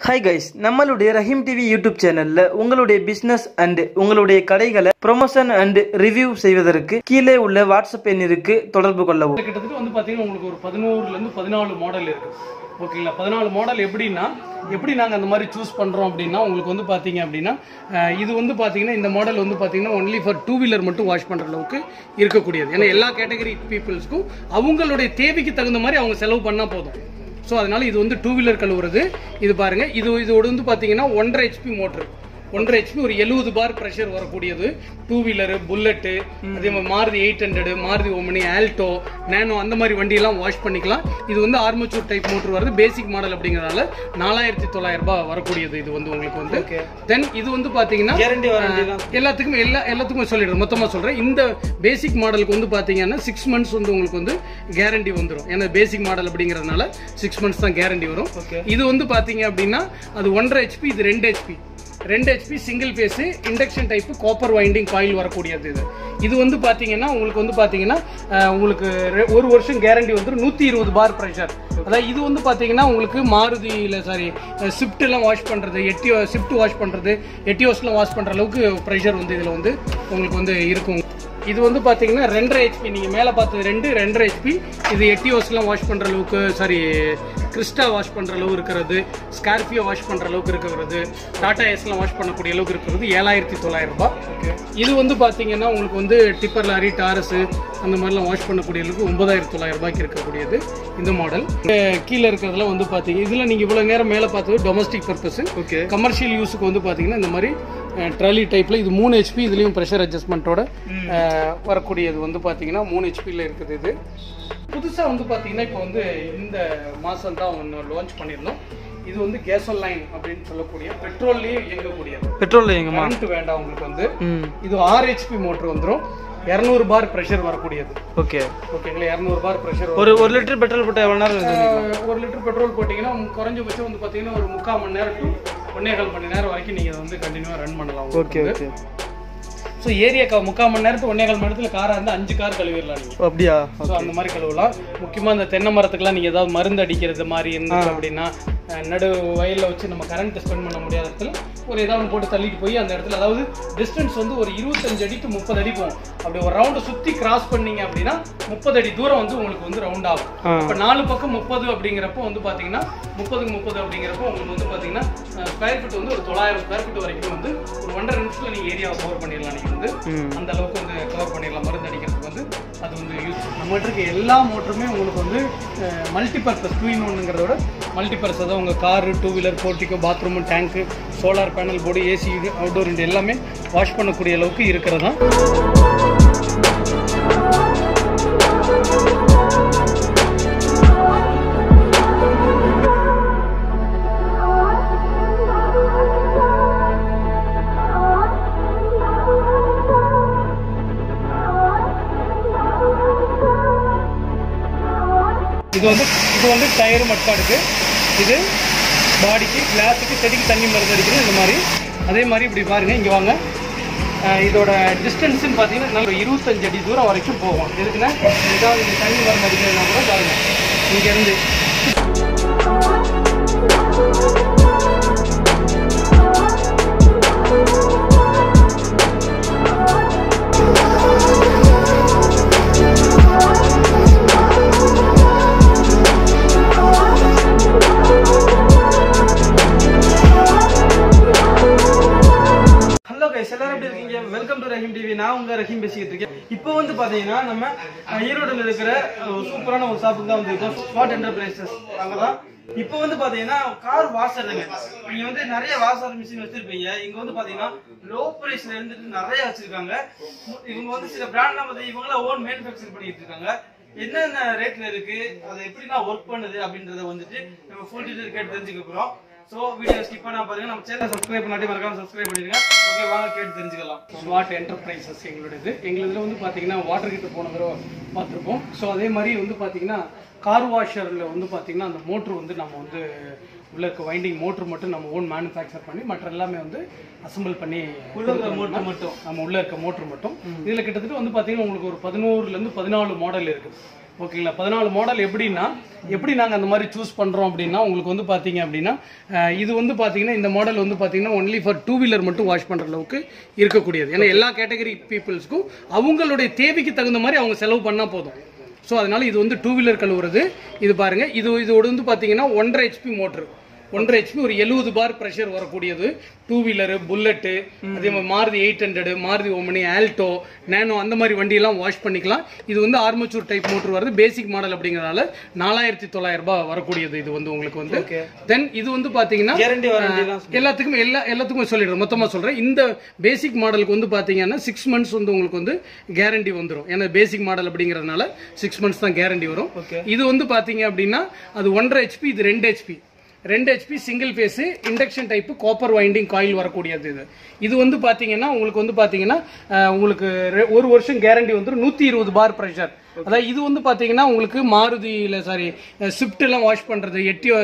Hi guys, நம்மளுடைய Rahimtv YouTube சேனல்ல உங்களுடைய business and உங்களுடைய கடைகளை promotion and review செய்வதற்கு கீழே உள்ள WhatsApp எண் இருக்கு தொடர்பு கொள்ளவும். கிட்டத்தட்ட வந்து பாத்தீங்கன்னா உங்களுக்கு ஒரு 11 ல இருந்து 14 மாடல் இருக்கு. ஓகேங்களா 14 மாடல் எப்படி நாங்க அந்த மாதிரி சூஸ் பண்றோம் அப்படினா உங்களுக்கு வந்து பாத்தீங்க அப்படினா இது வந்து பாத்தீங்கன்னா இந்த மாடல் வந்து பாத்தீங்கன்னா only for 2 wheeler மட்டும் வாஷ் பண்ற அளவுக்கு இருக்க கூடியது. ஏன்னா எல்லா கேட்டகரி பீப்பிள்ஸ்க்கு அவங்களுடைய தேவைக்கு தகுந்த மாதிரி அவங்க செலவு பண்ணா போதும். So அதனால இது வந்து 2 wheeler கழுவுறது. இது பாருங்க இதோட வந்து பாத்தீங்கன்னா 1.5 HP மோட்டர் 1.5 HP ஒரு 70 பார் பிரஷர் வரக்கூடியது 2 wheeler புல்லட் அதே மாதிரி மாருதி 800 மாருதி ஓமினி ஆல்டோ நானோ அந்த மாதிரி வண்டி எல்லாம் வாஷ் பண்ணிக்கலாம். இது வந்து ஆர்மேச்சர் டைப் மோட்டர் வருது பேசிக் மாடல் அப்படிங்கறதால 4900 ரூபாய் வரக்கூடியது. இது வந்து உங்களுக்கு வந்து தென் இது வந்து பாத்தீங்கன்னா கேரண்டி வாரண்டி எல்லாத்துக்கும் சொல்லிடுறேன் மொத்தமா சொல்றேன். இந்த பேசிக் மாடலுக்கு வந்து பாத்தீங்கன்னா 6 months வந்து உங்களுக்கு வந்து கேரண்டி வந்துரும். ஏன்னா பேசிக் மாடல் அப்படிங்கறதுனால 6 months தான் கேரண்டி வரும். இது வந்து பாத்தீங்க அப்படின்னா அது 1.5 HP இது 2 HP 2 HP single phase induction type copper winding coil வரக்கூடியது. இது வந்து பாத்தீங்கன்னா உங்களுக்கு வந்து பாத்தீங்கன்னா உங்களுக்கு ஒரு வருஷம் கேரண்டி வந்து 120 பார் பிரஷர். அதாவது இது வந்து பாத்தீங்கன்னா உங்களுக்கு மாருதியில சாரி ஷிஃப்ட் எல்லாம் வாஷ் பண்றது ஷிஃப்ட் வாஷ் பண்றது எட்டியோஸ்லாம் வாஷ் பண்ற அளவுக்கு பிரஷர் வந்து இதுல வந்து உங்களுக்கு வந்து இருக்கும். இது வந்து பாத்தீங்கன்னா 2.5 HP நீங்க மேல பார்த்தது 2.5 HP இது எட்டியோஸ்லாம் வாஷ் பண்ற அளவுக்கு சாரி கிறிஸ்டா வாஷ் பண்ற அளவுக்கு இருக்கிறது ஸ்கார்பியோ வாஷ் பண்ற அளவுக்கு இருக்கிறது டாடா ஏஸ்லாம் வாஷ் பண்ணக்கூடிய அளவுக்கு இருக்கிறது 7900 ரூபாய். இது வந்து பாத்தீங்கன்னா உங்களுக்கு வந்து டிப்பர் லாரி டாரஸ் அந்த மாதிரிலாம் வாஷ் பண்ணக்கூடிய அளவுக்கு 9900 ரூபாய்க்கு இருக்கக்கூடியது இந்த மாடல். கீழே இருக்கிறதுல வந்து பாத்தீங்க இதுல நீங்க இவ்வளவு நேரம் மேல பார்த்தது டொமஸ்டிக் பர்பஸ். கமர்ஷியல் யூஸுக்கு வந்து பாத்தீங்கன்னா இந்த மாதிரி ட்ராலி டைப்ல இது 3 HP இதுலயும் பிரஷர் அட்ஜஸ்ட்மெண்ட்டோட வரக்கூடியது வந்து பாத்தீங்கன்னா 3 HP ல இருக்குது. இது புதுசா வந்து பாத்தீங்கன்னா இப்போ வந்து இந்த மாசம் தான் லான்ச் பண்ணிருந்தோம். இது வந்து கேசோலைன் அப்படின்னு சொல்லக்கூடிய பெட்ரோல்லயே இயங்கக்கூடியது. பெட்ரோல்ல இயங்க கரண்ட் வேண்டாம் உங்களுக்கு வந்து. இது 6 HP மோட்டர் வந்துரும் 200 பார் பிரஷர் வரக்கூடியது. ஓகேங்களா 200 பார் பிரஷர். ஒரு லிட்டர் பெட்ரோல் போட்டா எவ்வளவு நேரம்? 1 லிட்டர் பெட்ரோல் போட்டீங்கன்னா குறைஞ்சபட்சம் வந்து பாத்தீங்கன்னா ஒரு 3/4 மணி நேரம் டு 1.25 மணி நேரம் வரைக்கும் நீங்க வந்து கண்டினியூவா ரன் பண்ணலாம். ஓகே. ஸோ ஏரியாக்கா 3/4 மணி நேரத்துக்கு 1.25 மணி நேரத்தில் காராக இருந்தால் 5 கார் கழுவிடலாம் நீங்கள். அப்படியா? ஸோ அந்த மாதிரி கழுவலாம். முக்கியமாக இந்த தென்னை மரத்துக்குலாம் நீங்கள் ஏதாவது மருந்து அடிக்கிறது மாதிரி இருந்தது அப்படின்னா நடு வயலில் வச்சு நம்ம கரண்ட் ஸ்பெண்ட் பண்ண முடியாத இடத்துல ஒரு ஏதாவது போட்டு தள்ளிட்டு போய் அந்த இடத்துல அதாவது டிஸ்டன்ஸ் வந்து ஒரு 25 அடி டு 30 அடி போகும். அப்படி ஒரு ரவுண்டை சுற்றி கிராஸ் பண்ணீங்க அப்படின்னா 30 அடி தூரம் வந்து உங்களுக்கு வந்து ரவுண்ட் ஆகும். இப்போ 4 பக்கம் 30 அப்படிங்கிறப்போ வந்து பார்த்தீங்கன்னா 30 அப்படிங்கிறப்போ உங்களுக்கு வந்து பார்த்தீங்கன்னா ஸ்கொயர் ஃபீட் வந்து ஒரு 900 ஸ்கொயர் ஃபீட் வரைக்கும் வந்து ஒரு 1.5 நிமிஷத்தில் நீங்கள் ஏரியாவை கவர் பண்ணிடலாம். நீங்கள் வந்து அந்த அளவுக்கு வந்து கவர் பண்ணிடலாம். மருந்து அடிக்கிறதுக்கு வந்து அது வந்து யூஸ். நம்மகிட்ட இருக்க எல்லா மோட்டருமே உங்களுக்கு வந்து மல்டிபர்பஸ் 2-in-1ங்கிறத விட மல்டிபர்பஸ். அதாவது உங்கள் car 2 wheeler portico bathroom tank solar panel board AC outdoor இண்ட் எல்லாமே வாஷ் பண்ணக்கூடிய அளவுக்கு இருக்கிறது தான். இது வந்து டயர் மட்காடுக்கு இது பாடிக்கு கிளாஸுக்கு செடிக்கு தண்ணி மருந்து அடிக்கணும் இந்த மாதிரி. அதே மாதிரி இப்படி பாருங்கள் இங்கே வாங்க. இதோட டிஸ்டன்ஸுன்னு பார்த்தீங்கன்னா நல்ல 25 அடி தூரம் வரைக்கும் போகும். எதுக்குன்னா ஏதாவது இந்த தண்ணி மருந்து அடிக்கிறதுனா கூட பாருங்கள் இங்கேருந்து வெல்கம் டு ரஹீம் டிவி. நான் உங்க ரஹீம் பேசிக்கிட்டு இருக்கேன். இப்போ வந்து பாத்தீங்கன்னா நம்ம ஈரோடுல இருக்கிற சூப்பரான ஒரு ஷாப்புக்கு தான் வந்திருக்கோம். SWOT Enterprises அங்கதான். இப்போ வந்து பாத்தீங்கன்னா கார் வாஷருங்க. நீங்க வந்து நிறைய வாஷர் மிஷின் வச்சிருப்பீங்க. இங்க வந்து பாத்தீங்கன்னா லோ பிரைஸ்ல இருந்துட்டு நிறைய வச்சிருக்காங்க. இவங்க வந்து சில பிராண்ட்லாம் வந்து இவங்கள ஓன் மேனுஃபேக்சர் பண்ணிட்டு இருக்காங்க. என்னென்ன ரேட்ல இருக்கு அது எப்படிலாம் ஒர்க் பண்ணுது அப்படின்றத வந்துட்டு நம்ம ஃபுல் டீடைல் கேட்டு தெரிஞ்சுக்க போறோம். சோ வீடியோ ஸ்கிப் பண்ணாம பாருங்க. நம்ம சேனலை சப்ஸ்கிரைப் பண்ணாட்டி மறக்காம சப்ஸ்கிரைப் பண்ணிடுங்க. ஓகே வாங்க கேட்டு தெரிஞ்சுக்கலாம். SWOT Enterprises எங்களுதுல வந்து பாத்தீங்கன்னா வாட்டர் ஹீட்டர் போன தடவை பார்த்துருப்போம். ஸோ அதே மாதிரி வந்து பாத்தீங்கன்னா கார் வாஷர்ல வந்து பாத்தீங்கன்னா அந்த மோட்டர் வந்து நம்ம வந்து உள்ள இருக்க வைண்டிங் மோட்டர் மட்டும் நம்ம ஓன் மேனுஃபேக்சர் பண்ணி மற்ற எல்லாமே வந்து அசெம்பிள் பண்ணி உள்ள இருக்க மோட்டர் மட்டும் நம்ம உள்ள இருக்க மோட்டர் மட்டும். இதுல கிட்டத்தட்ட வந்து பாத்தீங்கன்னா உங்களுக்கு ஒரு 11 ல இருந்து 14 மாடல் இருக்கு. ஓகேங்களா 14 மாடல் எப்படின்னா எப்படி நாங்க அந்த மாதிரி சூஸ் பண்றோம் அப்படின்னா உங்களுக்கு வந்து பாத்தீங்க அப்படின்னா இது வந்து பாத்தீங்கன்னா இந்த மாடல் வந்து பாத்தீங்கன்னா ஒன்லி ஃபார் 2 வீலர் மட்டும் வாஷ் பண்ற அளவுக்கு இருக்கக்கூடியது ஏன்னா எல்லா கேட்டகரி பீப்புள்ஸ்க்கும் அவங்களுடைய தேவைக்கு தகுந்த மாதிரி அவங்க செலவு பண்ணா போதும் ஸோ அதனால இது வந்து 2 வீலர் கழுவுறது இது பாருங்க இதோட வந்து பாத்தீங்கன்னா 1.5 HP மோட்டர் 1.5 HP ஒரு 70 பார் பிரஷர் வரக்கூடியது 2 வீலர் புல்லட் அதே மாதிரி மாருதி 800 மாருதி ஓமனி ஆல்டோ நானோ அந்த மாதிரி வண்டி எல்லாம் வாஷ் பண்ணிக்கலாம் இது வந்து ஆர்மேச்சர் டைப் மோட்டர் வருது பேசிக் மாடல் அப்படிங்கறதால 4900 ரூபாய் வரக்கூடியது இது வந்து உங்களுக்கு வந்து தென் இது வந்து பாத்தீங்கன்னா கேரண்டி வாரண்டி எல்லாத்துக்கும் சொல்லிடுறேன் மொத்தமா சொல்றேன் இந்த பேசிக் மாடலுக்கு வந்து பாத்தீங்கன்னா 6 மந்த்ஸ் வந்து உங்களுக்கு வந்து கேரண்டி வந்துரும் ஏன்னா பேசிக் மாடல் அப்படிங்கறதுனால 6 மந்த்ஸ் தான் கேரண்டி வரும் இது வந்து பாத்தீங்க அப்படின்னா அது 1.5 HP இது 2 HP 2 HP single phase induction type copper winding coil வரக்கூடியது இது வந்து பாத்தீங்கன்னா உங்களுக்கு வந்து பாத்தீங்கன்னா உங்களுக்கு 1 வருஷம் கேரண்டி வந்துரும் 120 பார் பிரஷர் அதாவது இது வந்து பாத்தீங்கன்னா உங்களுக்கு மாருதியில சாரி ஸ்விஃப்ட் எல்லாம் வாஷ் பண்றது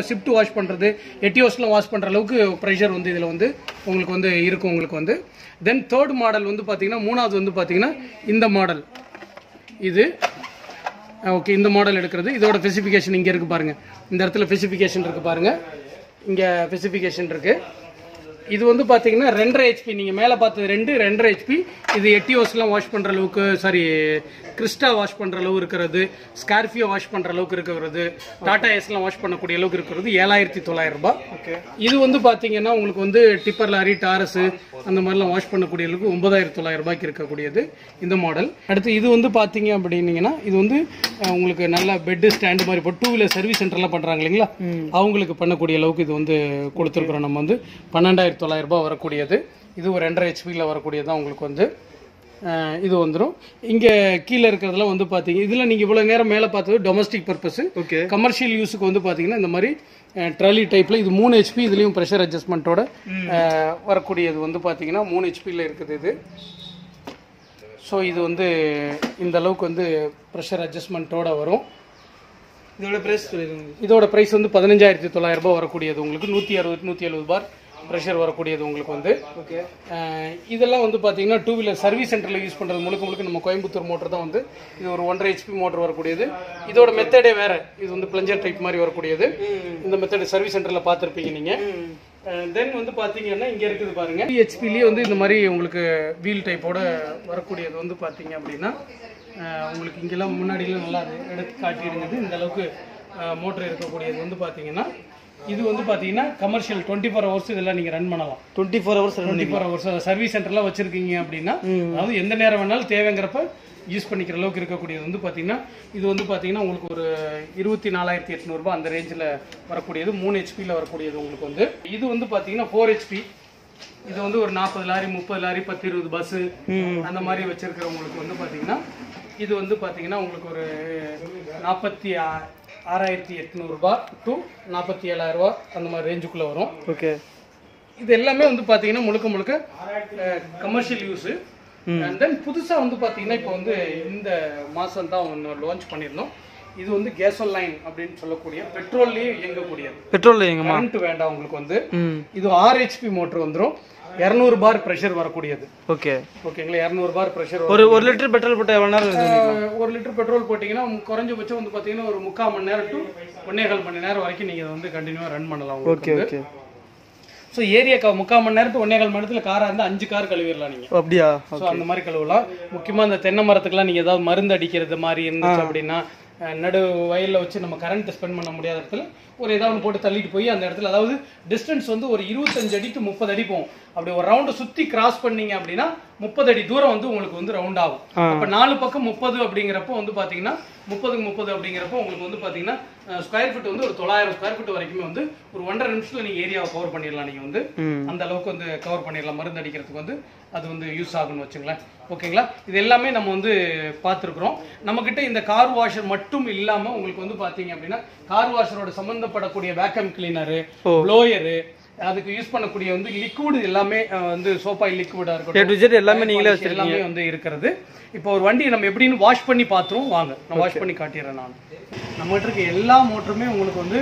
ஸ்விஃப்ட் வாஷ் பண்றது எட்டியோஸ்லாம் வாஷ் பண்ற அளவுக்கு பிரஷர் வந்து இதுல வந்து உங்களுக்கு வந்து இருக்கும் உங்களுக்கு வந்து தென் தேர்ட் மாடல் வந்து பாத்தீங்கன்னா மூணாவது வந்து பாத்தீங்கன்னா இந்த மாடல் இது ஓகே இந்த மாடல் எடுக்கிறது இதோட ஸ்பெசிஃபிகேஷன் இங்க இருக்கு பாருங்க இந்த இடத்துல ஸ்பெசிஃபிகேஷன் இருக்கு பாருங்க இங்க ஸ்பெசிஃபிகேஷன் இருக்கு இது வந்து பாத்தீங்கன்னா 2.5 HP நீங்க மேல பார்த்தது 2.5 HP இது எட்டியோஸ்லாம் வாஷ் பண்ற அளவுக்கு சாரி கிறிஸ்டா வாஷ் பண்ற அளவு இருக்கிறது ஸ்கார்பியோ வாஷ் பண்ற அளவுக்கு இருக்கிறது டாடா ஏஸ்லாம் வாஷ் பண்ணக்கூடிய அளவுக்கு இருக்கிறது 7900 ரூபாய் இது வந்து பாத்தீங்கன்னா உங்களுக்கு வந்து டிப்பர் லாரி டாரஸ் அந்த மாதிரிலாம் வாஷ் பண்ணக்கூடிய அளவுக்கு 9900 ரூபாய்க்கு இருக்கக்கூடியது இந்த மாடல் அடுத்து இது வந்து பாத்தீங்க அப்படின்னீங்கன்னா இது வந்து உங்களுக்கு நல்ல பெட் ஸ்டாண்ட் மாதிரி இப்போ 2 வீலர் சர்வீஸ் சென்டர்லாம் பண்றாங்க இல்லைங்களா அவங்களுக்கு பண்ணக்கூடிய அளவுக்கு இது வந்து கொடுத்துருக்குறோம் நம்ம வந்து 12900 ரூபாய் வரக்கூடியது இது ஒரு 2.5 HP வரக்கூடியதான் உங்களுக்கு வந்து இது வந்துடும் இங்க கீழே இருக்கிறதுல வந்து பாத்தீங்க இதுல நீங்க இவ்வளவு நேரம் மேல பார்த்தது டொமஸ்டிக் பர்பஸ் கமர்ஷியல் யூஸுக்கு வந்து பாத்தீங்கன்னா இந்த மாதிரி ட்ராலி டைப்ல இது 3 HP இதுலயும் பிரஷர் அட்ஜஸ்ட்மெண்ட்டோட வரக்கூடியது வந்து பாத்தீங்கன்னா 3 HP இருக்குது இது ஸோ இது வந்து இந்த அளவுக்கு வந்து ப்ரெஷர் அட்ஜஸ்ட்மெண்ட்டோட வரும் இதோட பிரைஸ் வந்து 15900 ரூபாய் வரக்கூடியது உங்களுக்கு 160-170 பார் ப்ரெஷர் வரக்கூடியது உங்களுக்கு வந்து இதெல்லாம் வந்து பாத்தீங்கன்னா 2 வீலர் சர்வீஸ் சென்டர்ல யூஸ் பண்றது முழுக்க நம்ம கோயம்புத்தூர் மோட்டர் தான் வந்து இது ஒரு 1.5 HP மோட்டர் வரக்கூடியது இதோட மெத்தடே வேற இது வந்து பிளஞ்சர் டைப் மாதிரி வரக்கூடியது இந்த மெத்தட் சர்வீஸ் சென்டர்ல பார்த்திருப்பீங்க நீங்க தென் வந்து பாத்தீங்கன்னா இங்க இருக்குது பாருங்க HPலயே வந்து இந்த மாதிரி உங்களுக்கு வீல் டைப்போட வரக்கூடியது வந்து பாத்தீங்க அப்படின்னா உங்களுக்கு இங்கெல்லாம் முன்னாடிலாம் நல்லா எடுத்து காட்டிடுங்க இந்த அளவுக்கு மோட்டர் இருக்கக்கூடியது வந்து பாத்தீங்கன்னா இது வந்து பாத்தீங்கன்னா கமர்ஷியல் 24 ஹவர்ஸ் இதெல்லாம் நீங்க ரன் பண்ணலாம் 24 ஹவர்ஸ் சர்வீஸ் சென்டர்லாம் வச்சிருக்கீங்க அப்படின்னா அதாவது எந்த நேரம் வேணாலும் தேவைங்கிறப்ப யூஸ் பண்ணிக்கிற அளவுக்கு இருக்கக்கூடியது வந்து பாத்தீங்கன்னா இது வந்து பாத்தீங்கன்னா உங்களுக்கு ஒரு 24800 ரூபாய் அந்த ரேஞ்சில் வரக்கூடியது 3 HPல வரக்கூடியது உங்களுக்கு வந்து இது வந்து பாத்தீங்கன்னா 4 HP இது வந்து ஒரு 40 லாரி 30 லாரி 10-20 பஸ் அந்த மாதிரி வச்சிருக்கிறவங்களுக்கு வந்து பாத்தீங்கன்னா இது வந்து பாத்தீங்கன்னா உங்களுக்கு ஒரு 46800 ரூபாய் டு 47000 ரூபாய் அந்த மாதிரி ரேஞ்சுக்குள்ள வரும் இது எல்லாமே வந்து பாத்தீங்கன்னா முழுக்க கமர்ஷியல் யூஸ் அண்ட் தென் புதுசா வந்து பாத்தீங்கன்னா இப்போ வந்து இந்த மாசம் தான் ஒன்று லான்ச் பண்ணியிருந்தோம் இது வந்து கேசோலைன் அப்படின்னு சொல்லக்கூடிய பெட்ரோல்லயே இயங்கக்கூடியது கரண்ட் வேண்டாம் உங்களுக்கு வந்து இது 6 HP மோட்டர் வந்துடும் 200 பார் பிரஷர் வரக்கூடியது ஓகேங்களா 200 பார் பிரஷர் ஒரு லிட்டர் பெட்ரோல் போட்டா எவ்வளவு நேரம் 1 லிட்டர் பெட்ரோல் போட்டீங்கன்னா குறைஞ்சபட்சம் வந்து பாத்தீங்கன்னா ஒரு 3/4 மணி நேரம் டு 1.25 மணி நேரம் வரைக்கும் நீங்க வந்து கண்டினியூவா ரன் பண்ணலாம் உங்களுக்கு சோ ஏரியா 3/4 மணி நேரத்து 1.25 மணி நேரத்துல காரா இருந்தா 5 கார் கழுவிடலாம் நீங்க அப்படியா சோ அந்த மாதிரி கழுவலாம் முக்கியமா இந்த தென்னை மரத்துக்குலாம் நீங்க ஏதாவது மருந்து அடிக்கிறது மாதிரி இருந்துச்சு அப்படின்னா நடு வயல்ல வச்சு நம்ம கரண்ட் ஸ்பெண்ட் பண்ண முடியாத இடத்துல ஒரு ஏதாவது போட்டு தள்ளிட்டு போய் அந்த இடத்துல அதாவது டிஸ்டன்ஸ் வந்து ஒரு 25 அடி டு 30 அடி போகும் அப்படி ஒரு ரவுண்ட் சுத்தி கிராஸ் பண்ணீங்க அப்படின்னா 30 அடி தூரம் வந்து உங்களுக்கு வந்து ரவுண்ட் ஆகும் அப்ப 4 பக்கம் 30 அப்படிங்கிறப்ப வந்து பாத்தீங்கன்னா 30 அப்படிங்கிறப்ப உங்களுக்கு வந்து பாத்தீங்கன்னா ஸ்கொயர் ஃபீட் வந்து ஒரு 900 ஸ்கொயர் ஃபீட் வரைக்குமே வந்து ஒரு 1.5 நிமிஷத்துல நீங்க ஏரியாவை கவர் பண்ணிடலாம் நீங்க வந்து அந்த அளவுக்கு வந்து கவர் பண்ணிடலாம் மருந்து அடிக்கிறதுக்கு வந்து அது வந்து யூஸ் ஆகும்னு வச்சுங்களேன் ஓகேங்களா இது எல்லாமே நம்ம வந்து பார்த்துருக்குறோம் நம்ம கிட்ட இந்த கார் வாஷர் மட்டும் இல்லாம உங்களுக்கு வந்து பாத்தீங்க அப்படின்னா கார் வாஷரோட சம்பந்தப்படக்கூடிய வேக்கம் கிளீனரு ப்ளோயரு அதுக்கு யூஸ் பண்ணக்கூடிய வந்து லிக்விட் எல்லாமே வந்து சோப்பாயில் லிக்விடா இருக்கட்டும் எல்லாமே நீங்களே எல்லாமே வந்து இருக்கிறது இப்போ ஒரு வண்டியை நம்ம எப்படின்னு வாஷ் பண்ணி பார்த்துருவோம் வாங்க நான் வாஷ் பண்ணி காட்டிடுறேன் நான் நம்மகிட்ட இருக்க எல்லா மோட்டருமே உங்களுக்கு வந்து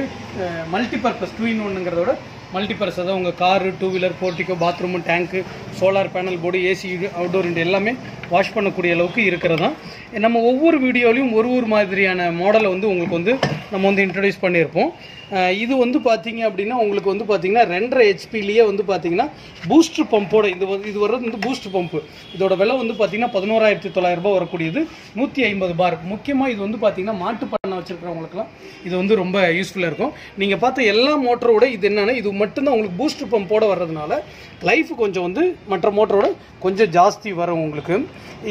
மல்டி பர்பஸ் 2-in-1ங்கிறதோட மல்டிபர்பஸ், அதாவது உங்கள் car, 2 wheeler, portico, bathroom, tank, solar panel board, AC, outdoor எல்லாமே வாஷ் பண்ணக்கூடிய அளவுக்கு இருக்கிறது தான். நம்ம ஒவ்வொரு வீடியோலையும் ஒரு மாதிரியான மாடலை வந்து உங்களுக்கு வந்து நம்ம வந்து இன்ட்ரடியூஸ் பண்ணியிருப்போம். இது வந்து பார்த்தீங்க அப்படின்னா உங்களுக்கு வந்து பார்த்தீங்கன்னா 2.5 ஹெச்பிலேயே வந்து பார்த்தீங்கன்னா பூஸ்டர் பம்போட இது வர்றது வந்து பூஸ்டர் பம்பு. இதோட விலை வந்து பார்த்தீங்கன்னா 11,900 ரூபாய் வரக்கூடியது, 150 பார். முக்கியமாக இது வந்து பார்த்தீங்கன்னா மாட்டு பண்ணை வச்சிருக்கிறவங்களுக்குலாம் இது வந்து ரொம்ப யூஸ்ஃபுல்லாக இருக்கும். நீங்கள் பார்த்த எல்லா மோட்டரோட இது என்னென்னா இது மட்டும்தான் உங்களுக்கு பூஸ்டர் பம்போட வர்றதுனால லைஃப் கொஞ்சம் வந்து மற்ற மோட்டரோட கொஞ்சம் ஜாஸ்தி வரும் உங்களுக்கு.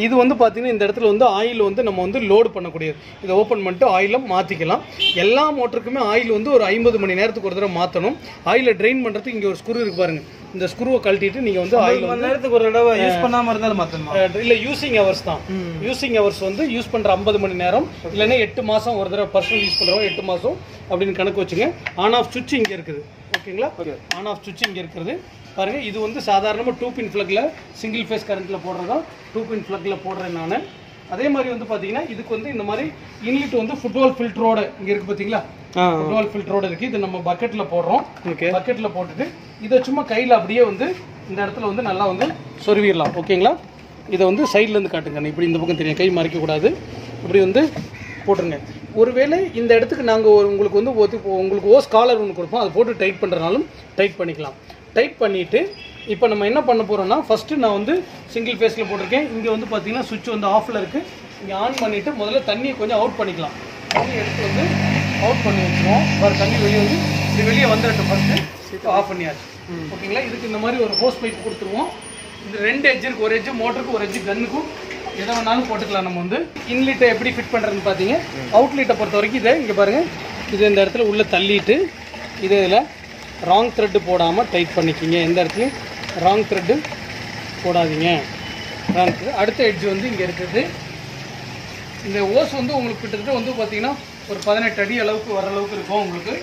இது வந்து பார்த்தீங்கன்னா இந்த இடத்துல வந்து ஆயில் வந்து நம்ம வந்து லோடு பண்ணக்கூடியது. இதை ஓப்பன் பண்ணிட்டு ஆயிலும் மாற்றிக்கலாம். எல்லா மோட்டருக்குமே ஆயில் வந்து ஒரு 50 மணி நேரத்துக்கு ஒரு தடவை மாற்றணும். ஆயிலை ட்ரெயின் பண்ணுறதுக்கு இங்கே ஒரு ஸ்க்ரூ இருக்கு பாருங்க. இந்த ஸ்க்ரூவை கழட்டிட்டு நீங்கள் வந்து ஆயில் மணி நேரத்துக்கு ஒரு தடவை யூஸ் பண்ணாமல் இருந்தாலும் மாற்றணும். இல்லை, யூசிங் ஹவர்ஸ் தான். யூசிங் ஹவர்ஸ் வந்து யூஸ் பண்ணுற 50 மணி நேரம், இல்லைன்னா 8 மாதம் ஒரு தடவை பர்சனல் யூஸ் பண்ணுறவங்க 8 மாதம் அப்படின்னு கணக்கு வச்சுங்க. ஆன் ஆஃப் சுவிட்ச் இங்கே இருக்குது. ஓகேங்களா? ஆன் ஆஃப் சுவிட்ச் இங்கே இருக்கிறது பாருங்க. இது வந்து சாதாரணமாக 2 பின் ஃப்ளக்கில் சிங்கிள் ஃபேஸ் கரண்ட்டில் போடுறதா, 2 பின் ஃப்ளக்கில் போடுறேன் நான். அதே மாதிரி வந்து பார்த்தீங்கன்னா இதுக்கு வந்து இந்த மாதிரி இன்லெட் வந்து ஃபுட்பால் ஃபில்டரோட இங்கே இருக்குது பார்த்தீங்களா? ஃபுட்பால் ஃபில்டரோட இருக்குது. இது நம்ம பக்கெட்டில் போடுறோம். பக்கெட்டில் போட்டுட்டு இதை சும்மா கையில் அப்படியே வந்து இந்த இடத்துல வந்து நல்லா வந்து சொருவிடலாம். ஓகேங்களா? இதை வந்து சைட்லேருந்து காட்டுங்க. இப்படி இந்த பக்கம் தெரியும், கை மறைக்கக்கூடாது. இப்படி வந்து போட்டுருங்க. ஒருவேளை இந்த இடத்துக்கு நாங்கள் உங்களுக்கு வந்து உங்களுக்கு ஓஸ் காலர் ஒன்று கொடுப்போம், அதை போட்டு டைட் பண்ணுறனாலும் டைட் பண்ணிக்கலாம். டைட் பண்ணிவிட்டு இப்போ நம்ம என்ன பண்ண போகிறோம்னா, ஃபஸ்ட்டு நான் வந்து சிங்கிள் ஃபேஸில் போட்டிருக்கேன். இங்கே வந்து பார்த்தீங்கன்னா சுவிட்ச் வந்து ஆஃபில் இருக்குது. இங்கே ஆன் பண்ணிவிட்டு முதல்ல தண்ணியை கொஞ்சம் அவுட் பண்ணிக்கலாம். தண்ணி எடுத்து வந்து அவுட் பண்ணி வச்சுருவோம். வேறு தண்ணி வெளியே வந்து இது வெளியே வந்துடட்டும். ஃபஸ்ட்டு ஆஃப் பண்ணியாச்சு. ஓகேங்களா? இதுக்கு இந்த மாதிரி ஒரு ஹோஸ் பைப் கொடுத்துருவோம். இந்த 2 எட்ஜ் இருக்குது. ஒரு எட்ஜு மோட்டருக்கு, ஒரு எட்ஜு கன்னுக்கும், எதை வேணாலும் போட்டுக்கலாம். நம்ம வந்து இன்லெட்டை எப்படி ஃபிட் பண்ணுறதுன்னு பார்த்தீங்க. அவுட்லெட்டை பொறுத்த வரைக்கும் இதை இங்கே பாருங்கள், இது இந்த இடத்துல உள்ளே தள்ளிட்டு இதில் ராங் த்ரெட்டு போடாமல் டைட் பண்ணிக்கிங்க. எந்த இடத்துலையும் ராங் த்ரெட்டு போடாதீங்க. Wrong thread. அடுத்த எட்ஜ் வந்து இங்கே இருக்குது. இந்த ஓஸ் வந்து உங்களுக்கு கிட்டத்தட்ட வந்து பார்த்தீங்கன்னா ஒரு 18 அடி அளவுக்கு வர அளவுக்கு இருக்கும் உங்களுக்கு.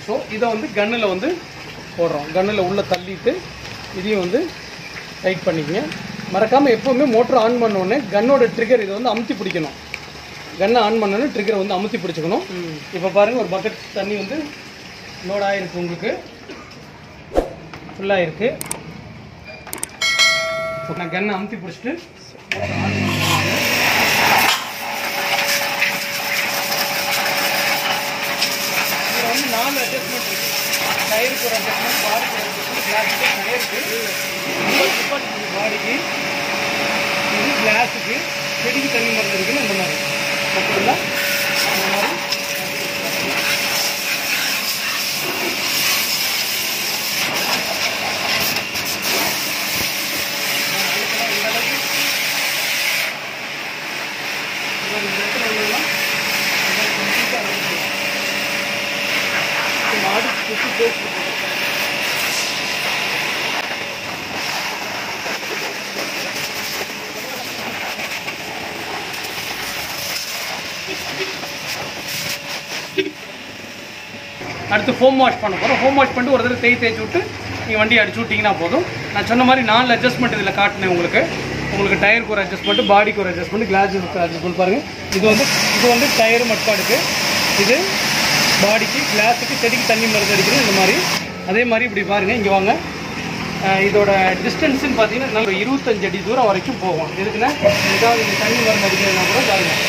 ஸோ இதை வந்து கன்னில் வந்து போடுறோம். கன்னில் உள்ளே தள்ளிட்டு இதையும் வந்து டைட் பண்ணிக்கங்க. மறக்காமல் எப்போவுமே மோட்டர் ஆன் பண்ணோடனே கன்னோட ட்ரிகர் இதை வந்து அமுத்தி பிடிக்கணும். கன்னை ஆன் பண்ணோன்னே ட்ரிகரை வந்து அமுத்தி பிடிச்சிக்கணும். இப்போ பாருங்கள், ஒரு பக்கெட் தண்ணி வந்து லோட் ஆகிருக்கு, உங்களுக்கு ஃபுல்லாக இருக்குது. நான் கன்னை அமுத்தி பிடிச்சிட்டு ஆன் பண்ணுறேன். இதில் வந்து 4 அட்ஜஸ்ட்மெண்ட் இருக்குது. டயருக்கு ஒரு அட்ஜஸ்ட்மெண்ட், பாடிக்கு ஒரு அட்ஜஸ்ட்மெண்ட், கிளாஸுக்கு டயருக்கு, பாடிக்கு, இது கிளாஸுக்கு, செடிக்கு தண்ணி மருந்து இருக்குன்னு இந்த மாதிரி ஓகேங்களா? அந்த மாதிரி அடுத்து ஃபோம் வாஷ் பண்ண போகிறோம். ஃபோம் வாஷ் பண்ணிட்டு ஒரு தடவை தேய்ச்சி விட்டு நீங்கள் வண்டி அடிச்சு விட்டிங்கன்னா போதும். நான் சொன்ன மாதிரி 4 அட்ஜஸ்ட்மெண்ட் இதில் காட்டினேன் உங்களுக்கு டயருக்கு ஒரு அட்ஜஸ்ட்மெண்ட், பாடிக்கு ஒரு அட்ஜஸ்ட்மெண்ட், கிளாஸுக்கு அட்ஜஸ்ட்மெண்ட் பாருங்கள். இது வந்து டயரு மட்பாடுக்கு, இது பாடிக்கு, கிளாஸுக்கு, செடிக்கு தண்ணி மருந்து அடிக்கணும் இந்த மாதிரி. அதே மாதிரி இப்படி பாருங்கள், இங்கே வாங்க. இதோட டிஸ்டன்ஸுன்னு பார்த்தீங்கன்னா நம்ம 25 அடி தூரம் வரைக்கும் போகும். எதுக்குன்னா ஏதாவது இங்கே தண்ணி மருந்து அடிக்கிறதுனா கூட பாருங்கள்,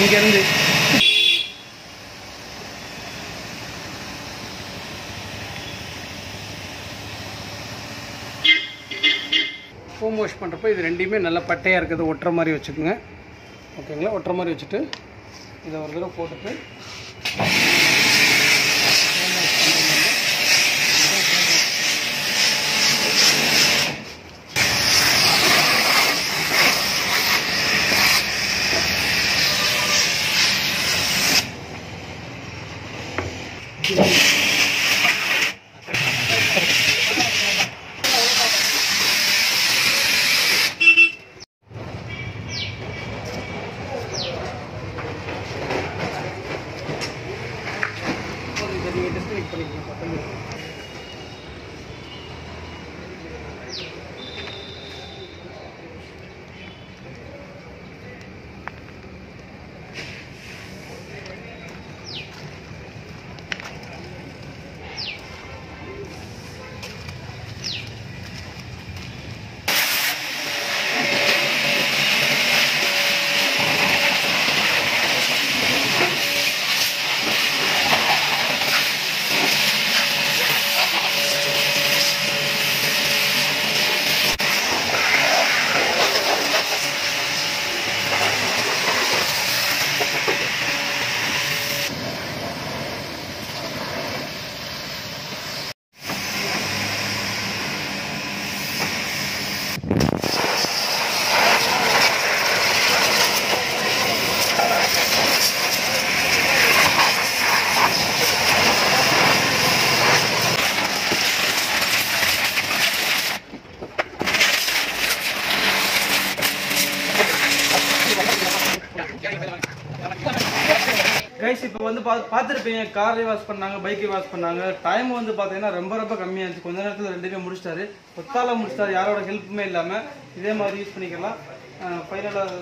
இங்கேருந்து ஃபோம் வாஷ் பண்ணுறப்போ இது ரெண்டையுமே நல்லா பட்டையாக இருக்கிறது ஒட்டுற மாதிரி வச்சுக்கோங்க. ஓகேங்களா? ஒட்டுற மாதிரி வச்சுட்டு இதை ஒரு தடவை போட்டுட்டு பார்த்துருப்பீங்க, காரை வாஷ் பண்ணாங்க, பைக்கை வாஷ் பண்ணாங்க. டைம் வந்து பார்த்தீங்கன்னா ரொம்ப கம்மியாக இருந்துச்சு. கொஞ்ச நேரத்தில் 2 பேரும் முடிச்சிட்டாரு. ஒத்தால முடிச்சிட்டாரு, யாரோட ஹெல்ப்புமே இல்லாமல். இதே மாதிரி யூஸ் பண்ணிக்கலாம். ஃபைனலாக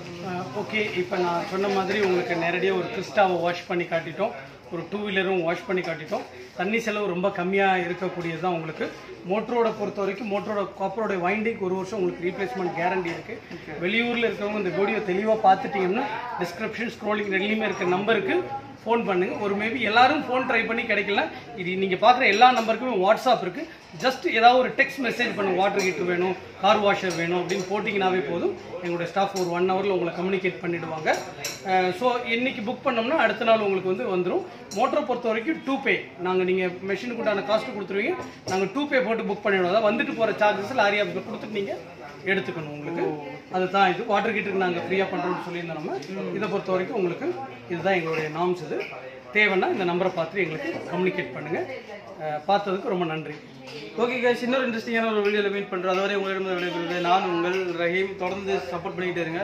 ஓகே, இப்போ நான் சொன்ன மாதிரி உங்களுக்கு நேரடியாக ஒரு கிறிஸ்டாவை வாஷ் பண்ணி காட்டிட்டோம், ஒரு 2 வீலரும் வாஷ் பண்ணி காட்டிட்டோம். தண்ணி செலவு ரொம்ப கம்மியாக இருக்கக்கூடியது தான் உங்களுக்கு. மோட்டரோட பொறுத்த வரைக்கும் மோட்டரோட காப்பரோட வைண்டிங் 1 வருஷம் உங்களுக்கு ரீப்ளேஸ்மெண்ட் கேரண்டி இருக்குது. வெளியூரில் இருக்கிறவங்க இந்த வீடியோ தெளிவாக பார்த்துட்டிங்கன்னா டிஸ்கிரிப்ஷன் ஸ்க்ரோலிங் ரெண்டுலேயுமே இருக்க நம்பருக்கு ஃபோன் பண்ணுங்க. ஒரு மேபி எல்லாரும் ஃபோன் ட்ரை பண்ணி கிடைக்கல, இது நீங்கள் பார்க்குற எல்லா நம்பருக்குமே வாட்ஸ்அப் இருக்குது. ஜஸ்ட் ஏதாவது ஒரு டெக்ஸ்ட் மெசேஜ் பண்ணுங்க, வாட்டர் ஹீட்டர் வேணும், கார் வாஷர் வேணும் அப்படின்னு போட்டிங்கனாவே போதும். எங்களுடைய ஸ்டாஃப் ஒரு 1 ஹவரில் உங்களை கம்யூனிகேட் பண்ணிவிடுவாங்க. ஸோ இன்றைக்கி புக் பண்ணோம்னா அடுத்த நாள் உங்களுக்கு வந்துடும். மோட்டரை பொறுத்த வரைக்கும் 2 பே, நீங்கள் மெஷினுக்கு உண்டான காஸ்ட்டு கொடுத்துருவீங்க, நாங்கள் 2 பே போட்டு புக் பண்ணிவிடுவோம். அதாவது வந்துட்டு போகிற சார்ஜஸ் லாரி ஆஃபீஸில் கொடுத்துட்டு நீங்கள் எடுத்துக்கணும். உங்களுக்கு அதுதான் இது. வாட்டர் ஹீட்டருக்கு நாங்கள் ஃப்ரீயாக பண்ணுறோம்னு சொல்லியிருந்தோம். நம்ம இதை பொறுத்த வரைக்கும் உங்களுக்கு இதுதான் எங்களுடைய நார்ம்ஸ். இது தேவைன்னா இந்த நம்பரை பார்த்துட்டு எங்களுக்கு கம்யூனிகேட் பண்ணுங்கள். பார்த்ததுக்கு ரொம்ப நன்றி. ஓகே கைஸ், இன்னொரு இன்ட்ரெஸ்டிங்கான ஒரு வீடியோவில் மீட் பண்ணுறோம். அதுவரை உங்களிடம் விடைபெறுவது நான் உங்கள் ரஹீம். தொடர்ந்து சப்போர்ட் பண்ணிக்கிட்டே இருங்க.